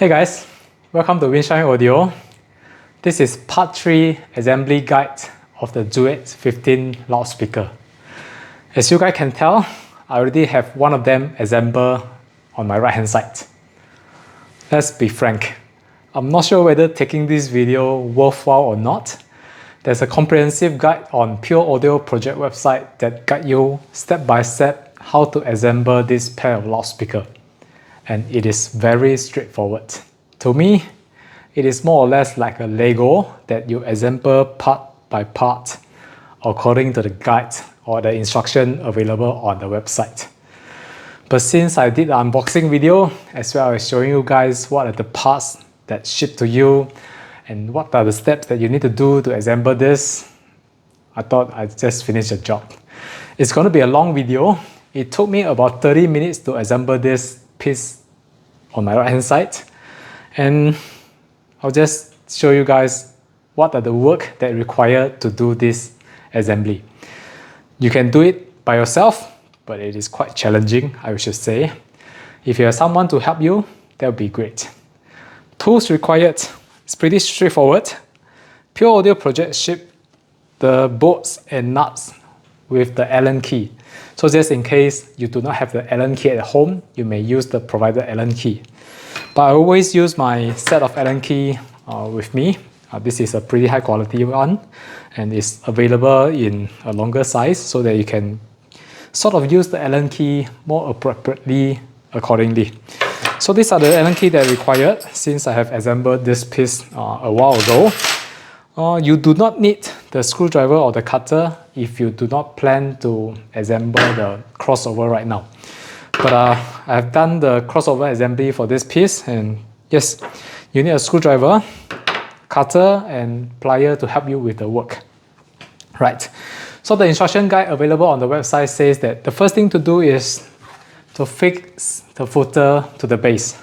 Hey guys, welcome to Winshine Audio. This is part 3 assembly guide of the Duet15 loudspeaker. As you guys can tell, I already have one of them assembled on my right hand side. Let's be frank, I'm not sure whether taking this video worthwhile or not. There's a comprehensive guide on PureAudioProject website that guide you step by step how to assemble this pair of loudspeaker. And it is very straightforward. To me, it is more or less like a Lego that you assemble part by part according to the guide or the instruction available on the website. But since I did an unboxing video as well as showing you guys what are the parts that ship to you and what are the steps that you need to do to assemble this, I thought I'd just finish the job. It's going to be a long video. It took me about 30 minutes to assemble this piece on my right hand side, and I'll just show you guys what are the work that required to do this assembly. You can do it by yourself, but it is quite challenging, I should say. If you have someone to help you, that would be great. Tools required, it's pretty straightforward. PureAudioProject ship the bolts and nuts with the Allen key. So just in case you do not have the Allen key at home, you may use the provided Allen key. But I always use my set of Allen key with me. This is a pretty high quality one, and it's available in a longer size so that you can sort of use the Allen key more appropriately accordingly. So these are the Allen key that are required since I have assembled this piece a while ago. You do not need the screwdriver or the cutter if you do not plan to assemble the crossover right now. But I have done the crossover assembly for this piece, and yes, you need a screwdriver, cutter and plier to help you with the work. Right, so the instruction guide available on the website says that the first thing to do is to fix the footer to the base.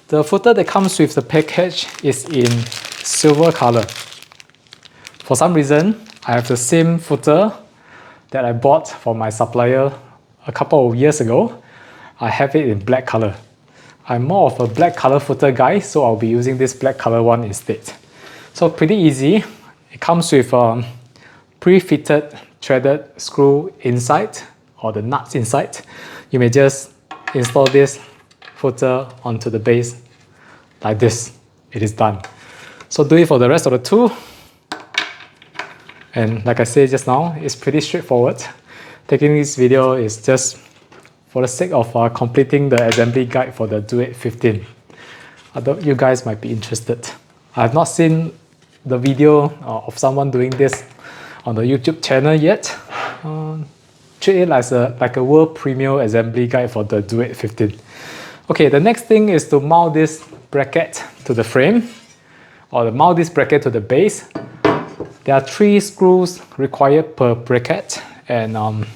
The footer that comes with the package is in silver color. For some reason, I have the same footer that I bought from my supplier a couple of years ago. I have it in black color. I'm more of a black color footer guy, so I'll be using this black color one instead. So pretty easy. It comes with a pre-fitted threaded screw inside or the nuts inside. You may just install this footer onto the base like this. It is done. So do it for the rest of the tool. And like I said just now, it's pretty straightforward. Taking this video is just for the sake of completing the assembly guide for the Duet15. I thought you guys might be interested. I have not seen the video of someone doing this on the YouTube channel yet. Treat it as like a world premiere assembly guide for the Duet15. Okay, the next thing is to mount this bracket to the frame, or to mount this bracket to the base. There are 3 screws required per bracket, and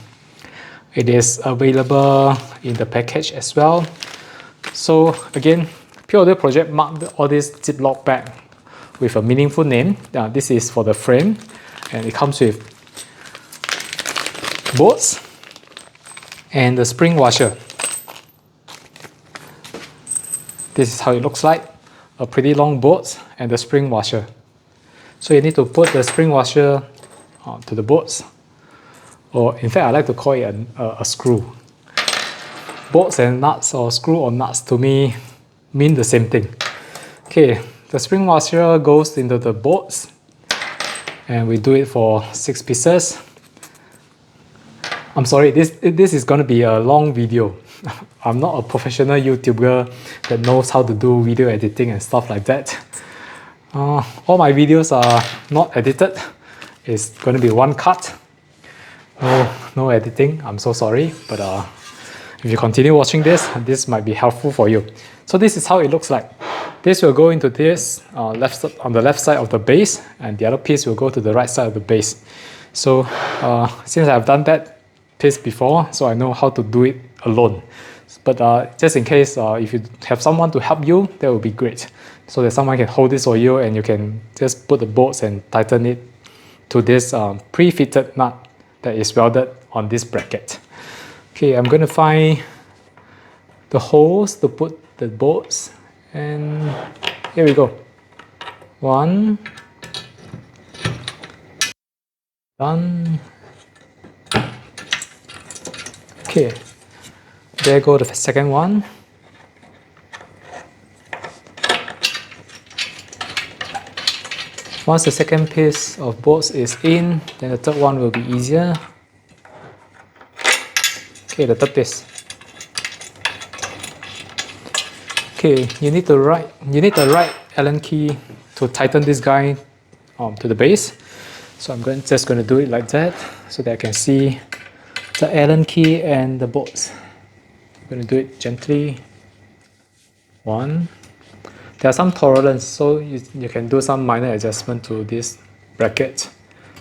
it is available in the package as well. So again, PureAudioProject marked all this Ziploc bag with a meaningful name. This is for the frame, and it comes with bolts and the spring washer. This is how it looks like, a pretty long bolt and the spring washer. So you need to put the spring washer to the bolts, or in fact I like to call it a screw. Bolts and nuts, or screw or nuts, to me mean the same thing. Okay, the spring washer goes into the bolts, and we do it for 6 pieces. I'm sorry, this is going to be a long video. I'm not a professional YouTuber that knows how to do video editing and stuff like that. All my videos are not edited. It's going to be one cut. No editing. I'm so sorry. But if you continue watching this, this might be helpful for you. So this is how it looks like. This will go into this on the left side of the base, and the other piece will go to the right side of the base. So since I've done that piece before, so I know how to do it alone. But just in case, if you have someone to help you, that would be great. So that someone can hold this for you, and you can just put the bolts and tighten it to this pre-fitted nut that is welded on this bracket. Okay, I'm going to find the holes to put the bolts And here we go. One. Done. Okay, there go the second one. Once the second piece of bolts is in, then the third one will be easier. Okay, the third piece. Okay, you need the right Allen key to tighten this guy to the base. So I'm just going to do it like that so that I can see the Allen key and the bolts. I'm going to do it gently. One. There are some tolerance, so you can do some minor adjustment to this bracket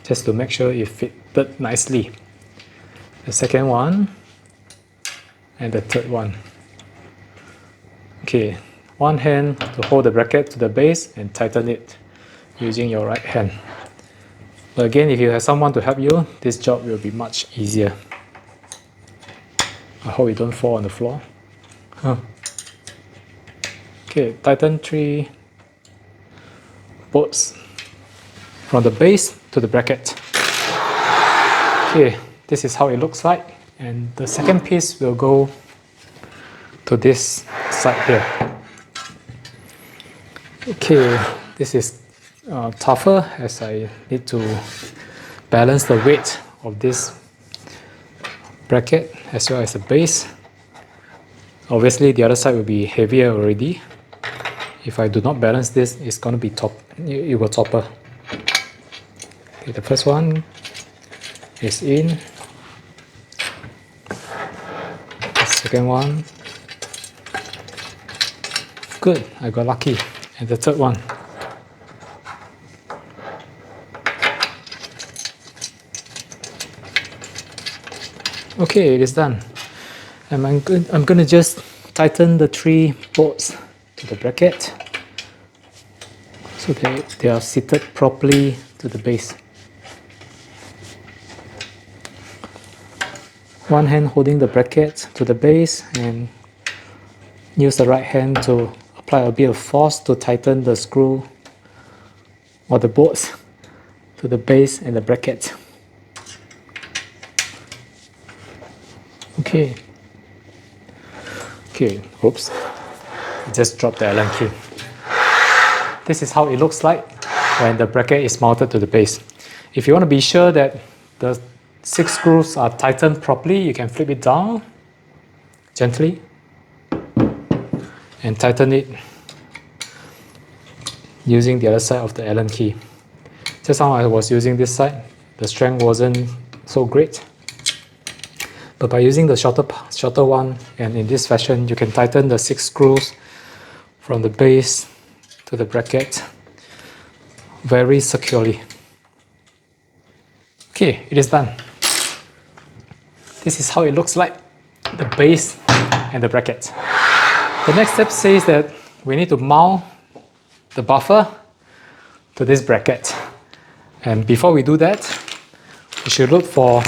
just to make sure it fitted nicely. The second one and the third one. Okay, one hand to hold the bracket to the base and tighten it using your right hand. But again, if you have someone to help you, this job will be much easier. I hope you don't fall on the floor. Okay, tighten 3 bolts from the base to the bracket. Okay, this is how it looks like, and the second piece will go to this side here. Okay, this is tougher as I need to balance the weight of this bracket as well as the base. Obviously the other side will be heavier already. If I do not balance this, it's going to be it will topple. Okay, the first one is in. The second one. Good, I got lucky. And the third one. Okay, it is done. And I'm going to just tighten the 3 bolts to the bracket so that they are seated properly to the base. One hand holding the bracket to the base, and use the right hand to apply a bit of force to tighten the screw or the bolts to the base and the bracket. Okay. Okay, oops. I just dropped the Allen key. This is how it looks like when the bracket is mounted to the base. If you want to be sure that the 6 screws are tightened properly, you can flip it down gently and tighten it using the other side of the Allen key. Just now I was using this side, the strength wasn't so great. But by using the shorter one, and in this fashion, you can tighten the 6 screws from the base to the bracket very securely. Okay, it is done. This is how it looks like, the base and the bracket. The next step says that we need to mount the buffer to this bracket. And before we do that, we should look for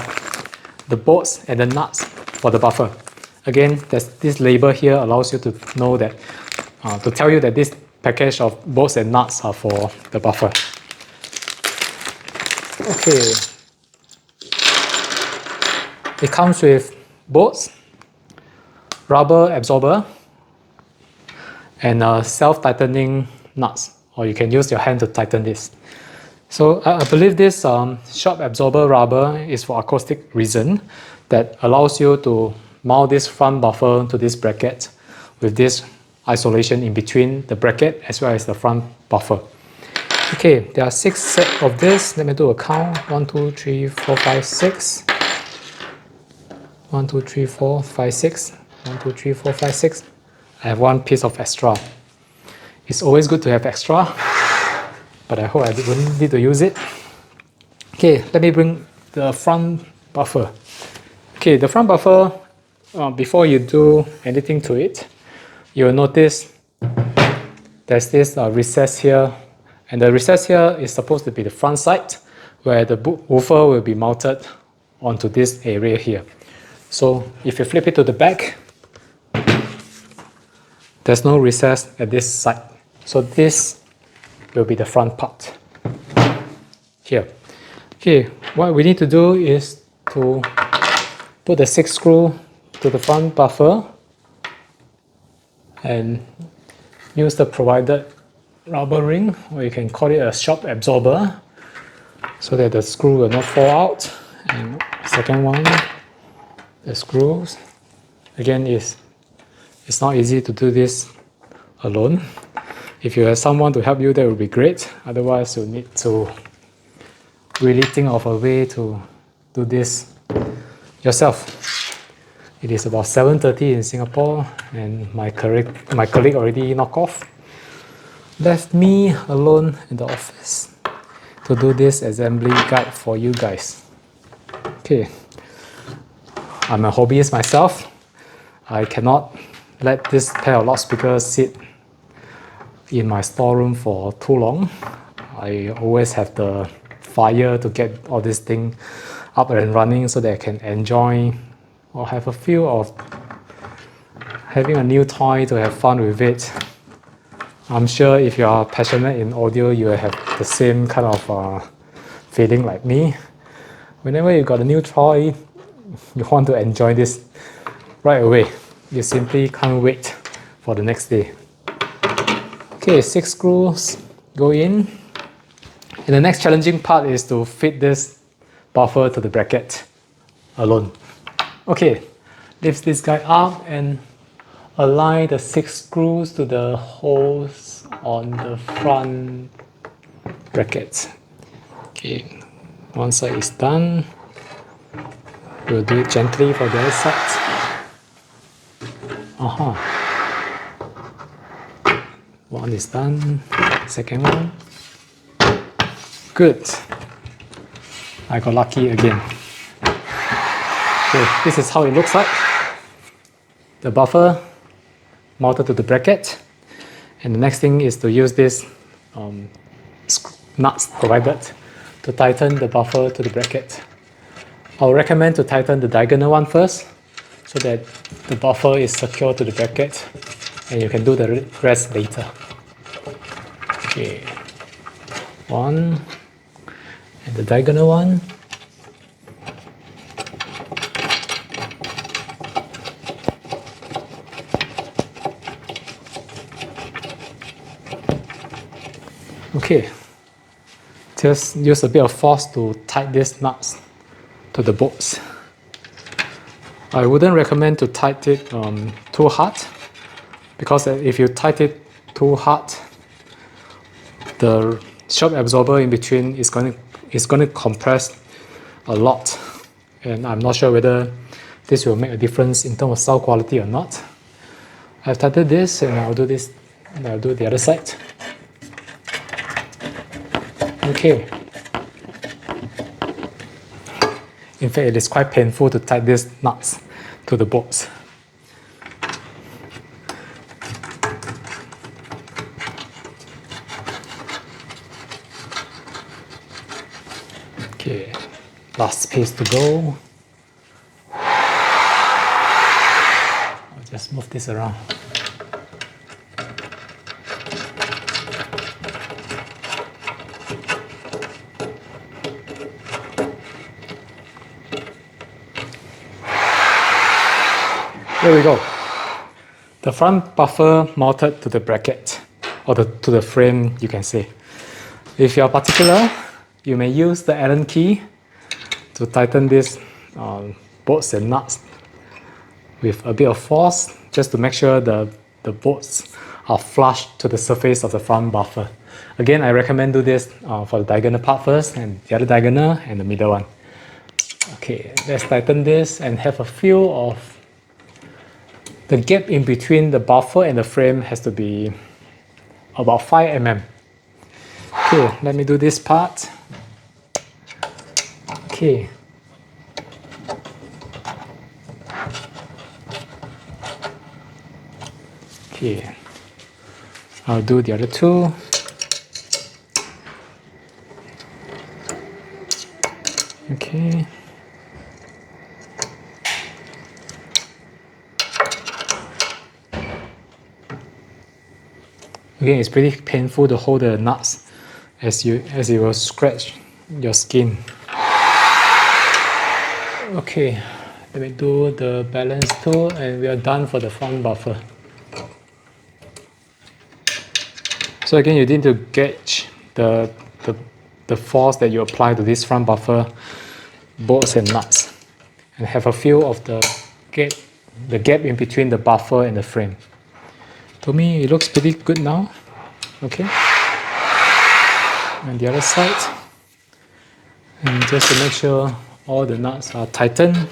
the bolts and the nuts for the buffer. Again, this label here allows you to know that, to tell you that this package of bolts and nuts are for the buffer. Okay. It comes with bolts, rubber absorber, and self-tightening nuts, or you can use your hand to tighten this. So I believe this shock absorber rubber is for acoustic reason, that allows you to mount this front buffer to this bracket with this isolation in between the bracket as well as the front buffer. Okay, there are 6 sets of this. Let me do a count. 1, 2, 3, 4, 5, 6. 1, 2, 3, 4, 5, 6. 1, 2, 3, 4, 5, 6. I have 1 piece of extra. It's always good to have extra, but I hope I wouldn't need to use it. Okay, let me bring the front buffer. Okay, the front buffer, before you do anything to it, you'll notice there's this recess here, and the recess here is supposed to be the front side, where the woofer will be mounted onto this area here. So if you flip it to the back, There's no recess at this side. So this will be the front part here. Okay, what we need to do is to put the 6 screw to the front buffer and use the provided rubber ring, or you can call it a shock absorber, so that the screw will not fall out. And second one, the screws. Again, it's not easy to do this alone. If you have someone to help you, that would be great. Otherwise, you need to really think of a way to do this yourself. It is about 7:30 in Singapore, and my colleague already knocked off. Left me alone in the office to do this assembly guide for you guys. Okay, I'm a hobbyist myself. I cannot let this pair of loudspeakers sit in my storeroom for too long. I always have the fire to get all this thing up and running so that I can enjoy or have a feel of having a new toy to have fun with it. I'm sure if you are passionate in audio, you will have the same kind of feeling like me. Whenever you got a new toy, you want to enjoy this right away. You simply can't wait for the next day. Okay, 6 screws go in. And the next challenging part is to fit this buffer to the bracket alone. Okay, lift this guy up and align the 6 screws to the holes on the front bracket. Okay, one side is done. We'll do it gently for the other side. One is done, second one. Good. I got lucky again. Okay, this is how it looks like. The buffer mounted to the bracket. And the next thing is to use this nuts provided to tighten the buffer to the bracket. I'll recommend to tighten the diagonal one first, so that the buffer is secure to the bracket and you can do the rest later. Okay, one, and the diagonal one. Okay, just use a bit of force to tighten these nuts to the bolts. I wouldn't recommend to tighten it too hard, because if you tighten it too hard, the shock absorber in between is going to compress a lot, and I'm not sure whether this will make a difference in terms of sound quality or not. I've tightened this, and I'll do this, and I'll do the other side. Okay. In fact, it is quite painful to tighten these nuts to the bolts. Okay, last piece to go. I'll just move this around. There we go. The front buffer mounted to the bracket, or to the frame, you can say. If you are particular, you may use the Allen key to tighten these bolts and nuts with a bit of force, just to make sure the bolts are flush to the surface of the front buffer. Again, I recommend do this for the diagonal part first, and the other diagonal, and the middle one. Okay, let's tighten this and have a feel of the gap in between the buffer and the frame has to be about 5 mm. Okay, let me do this part. Okay. Okay. I'll do the other two. Okay. Again, it's pretty painful to hold the nuts as it will scratch your skin. Okay, let me do the balance tool and we are done for the front buffer. So again, you need to gauge the force that you apply to this front buffer bolts and nuts and have a feel of the gap in between the buffer and the frame. To me, it looks pretty good now. Okay. And the other side. And just to make sure all the nuts are tightened.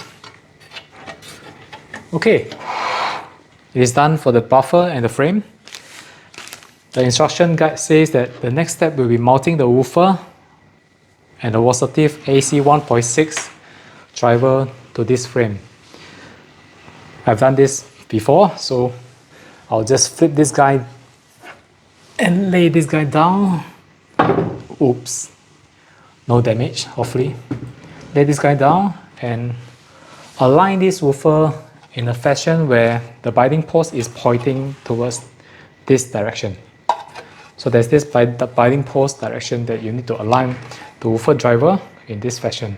Okay. It is done for the buffer and the frame. The instruction guide says that the next step will be mounting the woofer and the Duet15 AC 1.6 driver to this frame. I've done this before, so I'll just flip this guy and lay this guy down. Oops, no damage, hopefully. Lay this guy down and align this woofer in a fashion where the binding post is pointing towards this direction. So there's this binding post direction that you need to align the woofer driver in this fashion.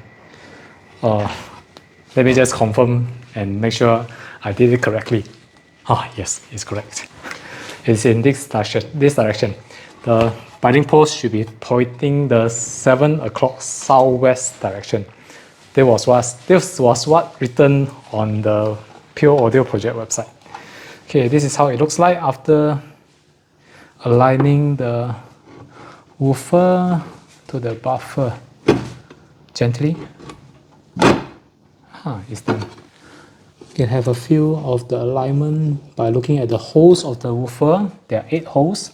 Let me just confirm and make sure I did it correctly. Yes, it's correct. It's in this direction. The binding post should be pointing the 7 o'clock southwest direction. This was what written on the PureAudioProject website. Okay, this is how it looks like after aligning the woofer to the buffer gently. It's done. You can have a feel of the alignment by looking at the holes of the woofer. There are 8 holes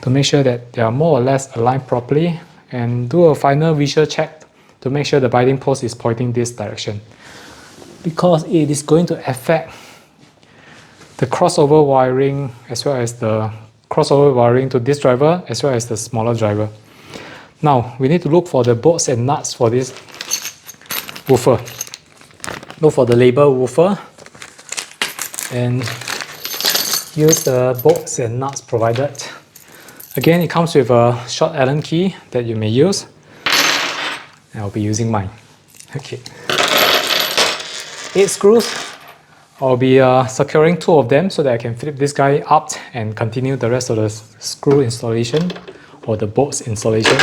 to make sure that they are more or less aligned properly, and do a final visual check to make sure the binding post is pointing this direction, because it is going to affect the crossover wiring as well as the crossover wiring to this driver as well as the smaller driver. Now we need to look for the bolts and nuts for this woofer. Look for the label woofer and use the bolts and nuts provided. Again, it comes with a short Allen key that you may use. I'll be using mine. Okay. 8 screws. I'll be securing 2 of them so that I can flip this guy up and continue the rest of the screw installation or the bolts installation.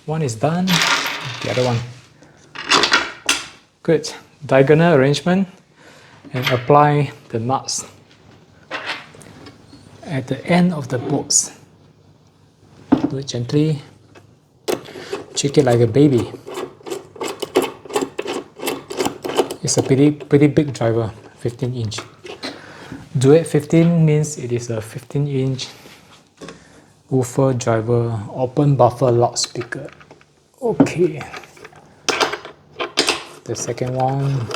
One is done, the other one. Good. Diagonal arrangement and apply the nuts at the end of the bolts. Do it gently. Shake it like a baby. It's a pretty big driver, 15-inch. Duet15 means it is a 15-inch woofer driver, open buffer loudspeaker. Okay. The second one.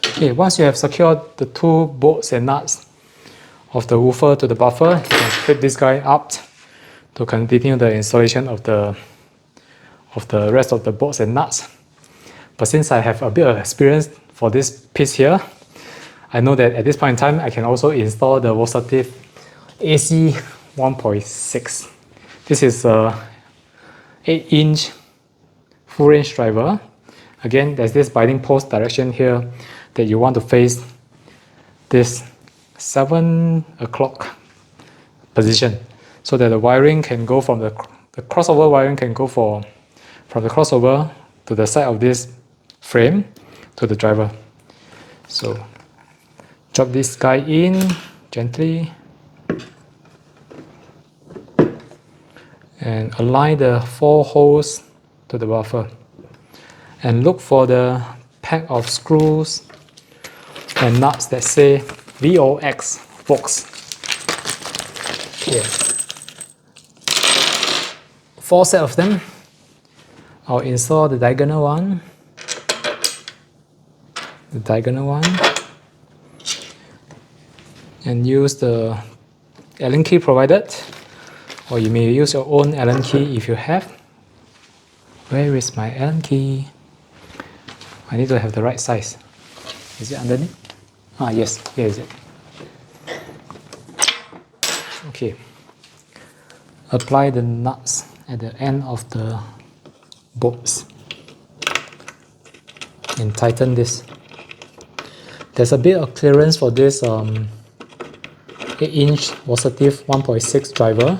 Okay, once you have secured the 2 bolts and nuts of the woofer to the buffer, you can flip this guy up to continue the installation of the rest of the bolts and nuts. But since I have a bit of experience for this piece here, I know that at this point in time I can also install the Duet15 AC 1.6. This is a 8-inch full range driver. Again, there's this binding post direction here that you want to face this 7 o'clock position, so that the wiring can go from the crossover wiring can go from the crossover to the side of this frame to the driver. So drop this guy in gently and align the 4 holes to the buffer and look for the pack of screws and nuts that say VOX, Vox. Here. 4 sets of them. I'll install the diagonal one, and use the Allen key provided, or you may use your own Allen key if you have. Where is my Allen key? I need to have the right size. Is it underneath? Ah, yes, here is it. Okay. Apply the nuts at the end of the bolts and tighten this. There's a bit of clearance for this 8-inch positive 1.6 driver.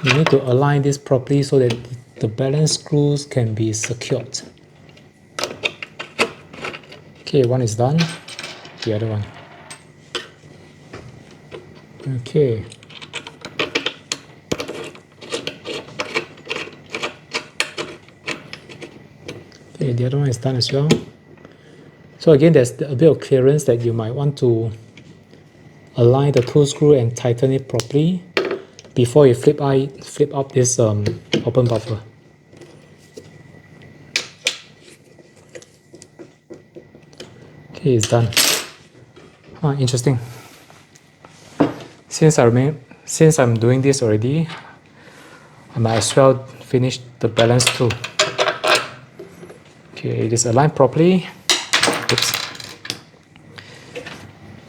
You need to align this properly so that the balance screws can be secured. Okay, one is done. The other one. Okay. Okay, the other one is done as well. So again, there's a bit of clearance that you might want to align the tool screw and tighten it properly before you flip up this open buffer. Okay, it's done. Interesting. Since I'm doing this already, I might as well finish the balance too. Okay, it is aligned properly. Oops.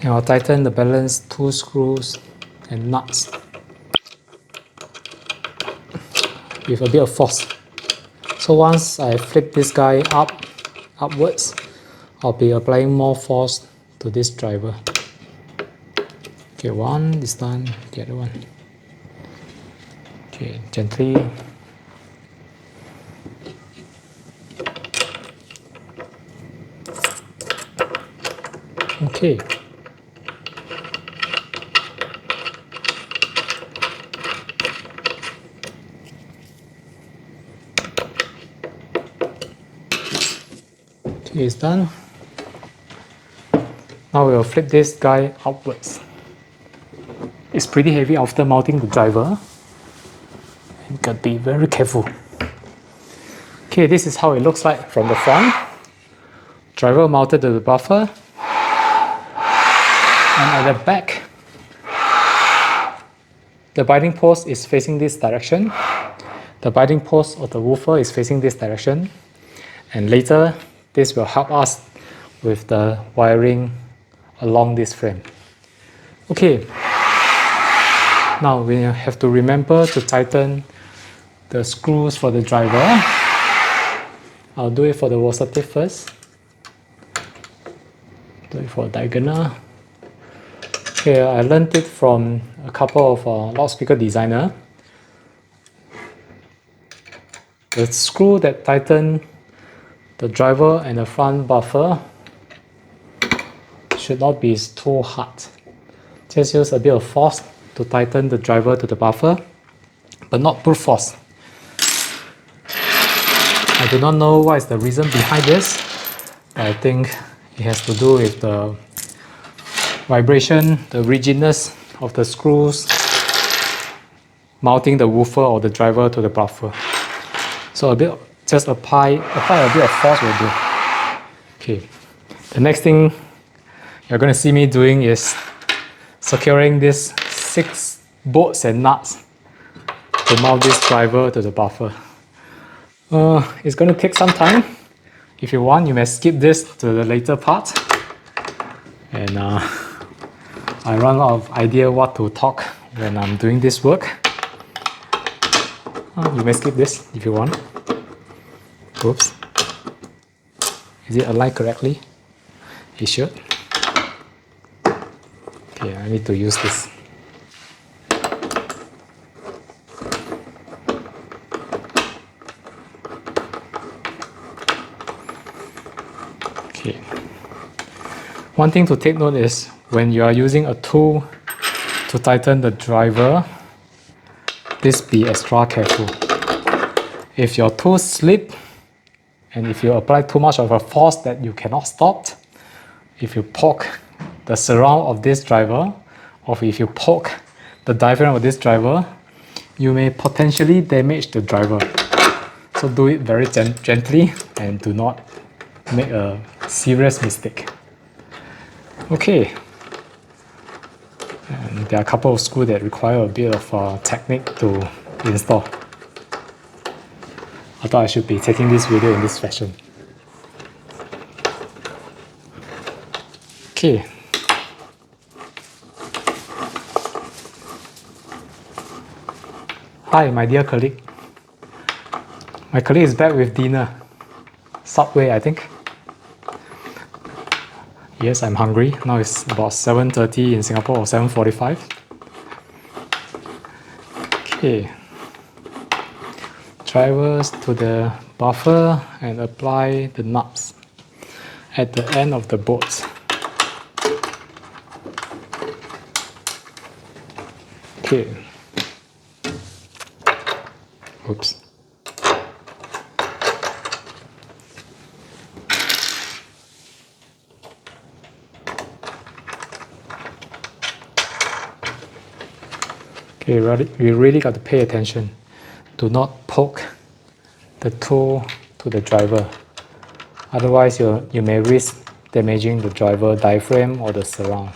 And I'll tighten the balance tool screws and nuts with a bit of force. So once I flip this guy upwards, I'll be applying more force to this driver. Okay, one is done, the other one. Okay, gently. Okay. Okay, it's done. Now we'll flip this guy outwards. It's pretty heavy after mounting the driver. You gotta be very careful. Okay, this is how it looks like from the front. Driver mounted to the buffer. And at the back, the binding post is facing this direction. The binding post of the woofer is facing this direction. And later, this will help us with the wiring along this frame. Okay. Now we have to remember to tighten the screws for the driver. I'll do it for the positive first. Do it for diagonal. Okay, I learned it from a couple of loudspeaker designer. The screw that tighten the driver and the front buffer should not be too hard. Just use a bit of force to tighten the driver to the buffer, but not brute force. I do not know what is the reason behind this, but I think it has to do with the vibration, the rigidness of the screws mounting the woofer or the driver to the buffer. So just apply a bit of force will do. Okay. The next thing you're going to see me doing is securing these 6 bolts and nuts to mount this driver to the buffer. It's going to take some time. If you want, you may skip this to the later part. And I run out of idea what to talk when I'm doing this work. You may skip this if you want. Oops. Is it aligned correctly? It should. Okay, I need to use this. Okay. One thing to take note is when you are using a tool to tighten the driver, please be extra careful. If your tool slip and if you apply too much of a force that you cannot stop, if you poke the surround of this driver, or if you poke the diaphragm of this driver, you may potentially damage the driver. So do it very gently and do not make a serious mistake. Okay. And there are a couple of screws that require a bit of technique to install. I thought I should be taking this video in this fashion. Okay. Hi, my dear colleague. My colleague is back with dinner. Subway, I think. Yes, I'm hungry. Now it's about 7:30 in Singapore, or 7:45. Okay. Drivers to the buffer and apply the nuts at the end of the bolt. Okay. Oops. Okay, we really got to pay attention. Do not poke the tool to the driver. Otherwise, you may risk damaging the driver diaphragm or the surround.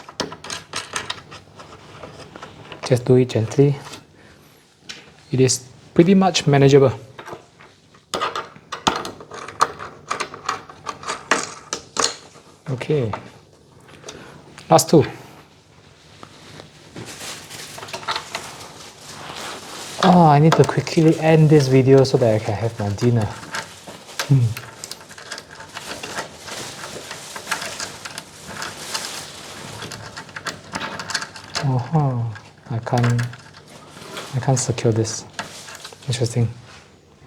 Just do it gently. It is pretty much manageable. Okay, last two. Oh, I need to quickly end this video so that I can have my dinner. I can't secure this. Interesting.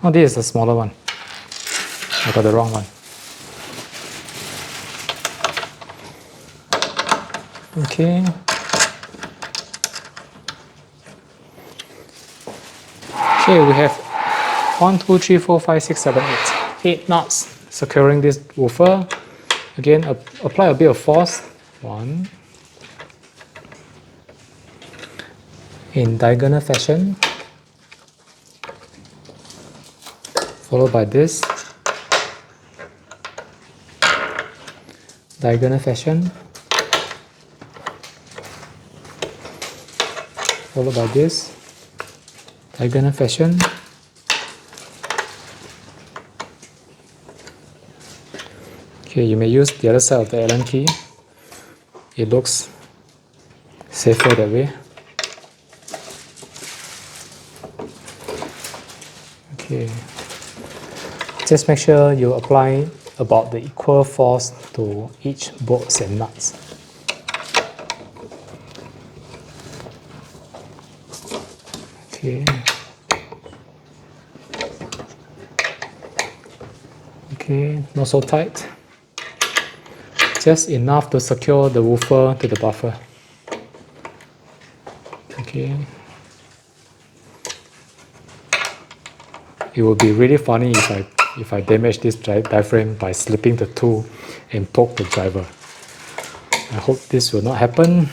Oh, this is the smaller one. I got the wrong one. Okay. Okay, we have 1, 2, 3, 4, 5, 6, 7, 8. 8 knots securing this woofer. Again, apply a bit of force. 1. In diagonal fashion. Followed by this. Diagonal fashion. Followed by this. Diagonal fashion. Okay, you may use the other side of the Allen key. It looks safer that way. Okay. Just make sure you apply about the equal force to each bolts and nuts. Okay. Okay, not so tight. Just enough to secure the woofer to the buffer. Okay. It would be really funny if I damage this diaphragm by slipping the tool and poke the driver. I hope this will not happen.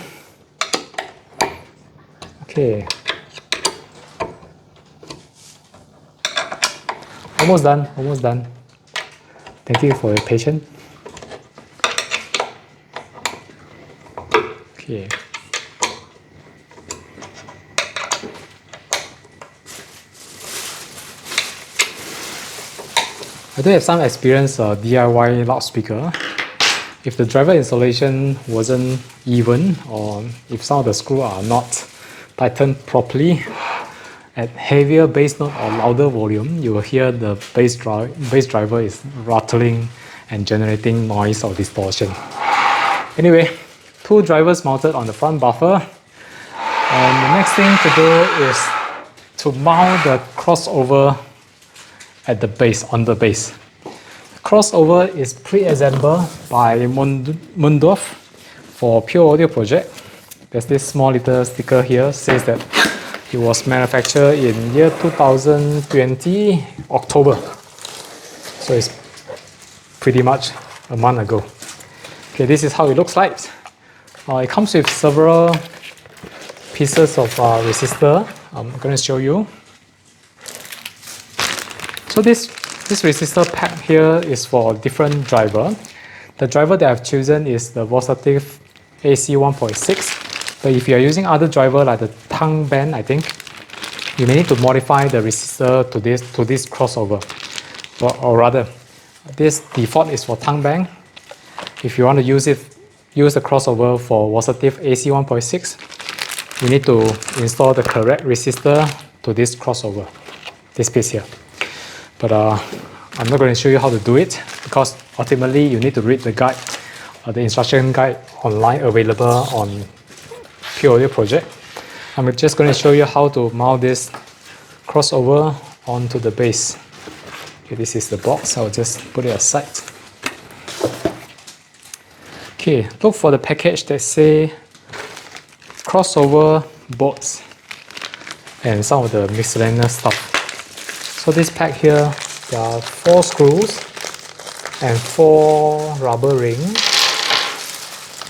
Okay. Almost done, almost done. Thank you for your patience. Okay. I do have some experience DIY loudspeaker. If the driver installation wasn't even, or if some of the screws are not tightened properly, at heavier bass note or louder volume, you will hear the bass driver is rattling and generating noise or distortion. Anyway, 2 drivers mounted on the front buffer, and the next thing to do is to mount the crossover at the base, on the base. The crossover is pre-assembled by Mundorf for PureAudioProject. There's this small little sticker here, says that it was manufactured in year 2020, October. So it's pretty much a month ago. Okay, this is how it looks like. It comes with several pieces of resistor. I'm going to show you. So this resistor pack here is for different driver. The driver that I've chosen is the Vosative AC 1.6. But if you are using other driver like the tongue band, I think, you may need to modify the resistor to this crossover. Or rather, this default is for tongue band. If you want to use it use the crossover for positive AC 1.6, you need to install the correct resistor to this crossover, this piece here. But I'm not going to show you how to do it because ultimately you need to read the guide, the instruction guide online available on PureAudioProject. I'm just going to show you how to mount this crossover onto the base. Okay, this is the box. I'll just put it aside. Okay, look for the package that say crossover bolts and some of the miscellaneous stuff. So this pack here, there are 4 screws and 4 rubber rings.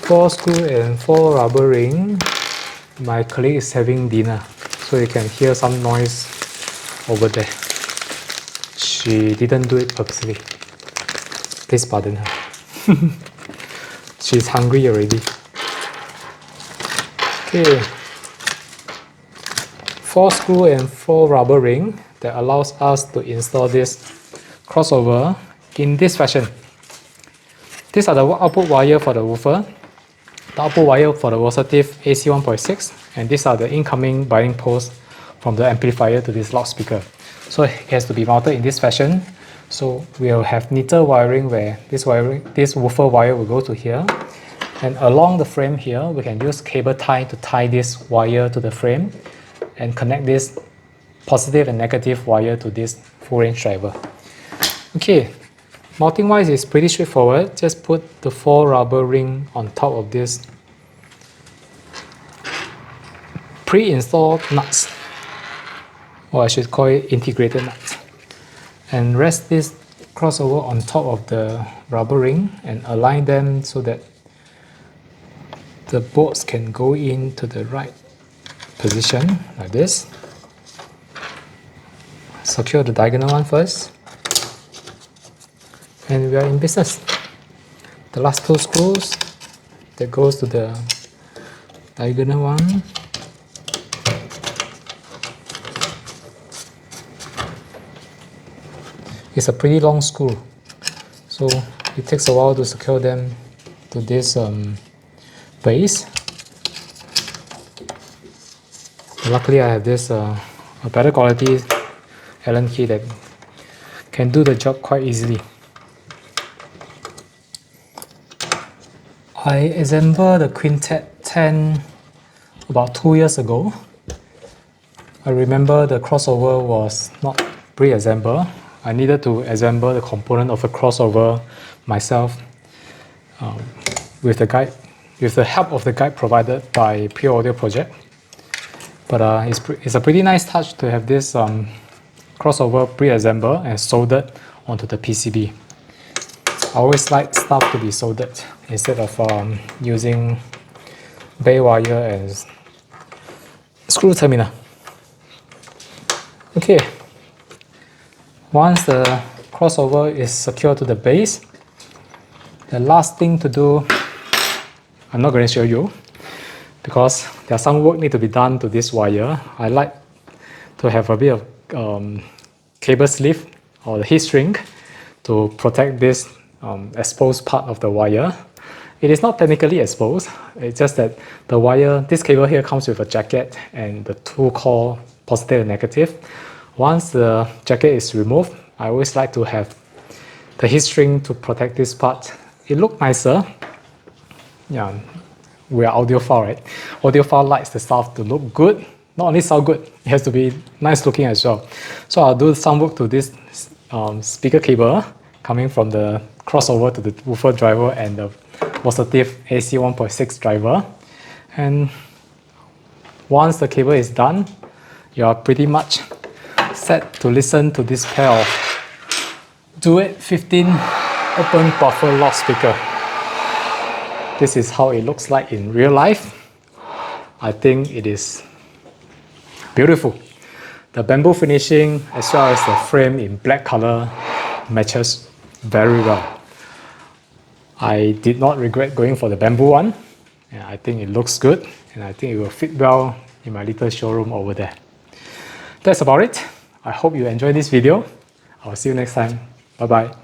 4 screws and 4 rubber rings. My colleague is having dinner, so you can hear some noise over there. She didn't do it purposely. Please pardon her. She's hungry already. Okay. 4 screw and 4 rubber ring that allows us to install this crossover in this fashion. These are the output wire for the woofer, the output wire for the positive AC 1.6, and these are the incoming binding posts from the amplifier to this loudspeaker. So it has to be mounted in this fashion. So we'll have neater wiring where this woofer wire will go to here. And along the frame here, we can use cable tie to tie this wire to the frame and connect this positive and negative wire to this full range driver. Okay, mounting wise is pretty straightforward. Just put the 4 rubber ring on top of this pre-installed nuts, or I should call it integrated nuts, and rest this crossover on top of the rubber ring and align them so that the bolts can go into the right position like this. Secure the diagonal one first, and we are in business. The last 2 screws that goes to the diagonal one. It's a pretty long screw, so it takes a while to secure them to this base. Luckily I have this a better quality Allen key that can do the job quite easily. I assembled the Quintet 10 about 2 years ago. I remember the crossover was not pre-assembled. I needed to assemble the component of a crossover myself with the help of the guide provided by PureAudioProject. But it's a pretty nice touch to have this crossover pre-assembled and soldered onto the PCB. I always like stuff to be soldered instead of using bare wire and screw terminal. Okay. Once the crossover is secured to the base, the last thing to do, I'm not going to show you because there's some work need to be done to this wire. I like to have a bit of cable sleeve or the heat shrink to protect this exposed part of the wire. It is not technically exposed, it's just that the wire, this cable here comes with a jacket and the 2 core positive and negative. Once the jacket is removed, I always like to have the heat shrink to protect this part. It looks nicer. Yeah, we are audiophile, right? Audiophile likes the stuff to look good. Not only sound good, it has to be nice looking as well. So I'll do some work to this speaker cable coming from the crossover to the woofer driver and the positive AC 1.6 driver. And once the cable is done, you are pretty much set to listen to this pair of Duet15 open baffle loudspeaker. This is how it looks like in real life. I think it is beautiful. The bamboo finishing as well as the frame in black color matches very well. I did not regret going for the bamboo one. And I think it looks good and I think it will fit well in my little showroom over there. That's about it. I hope you enjoyed this video. I'll see you next time. Bye bye.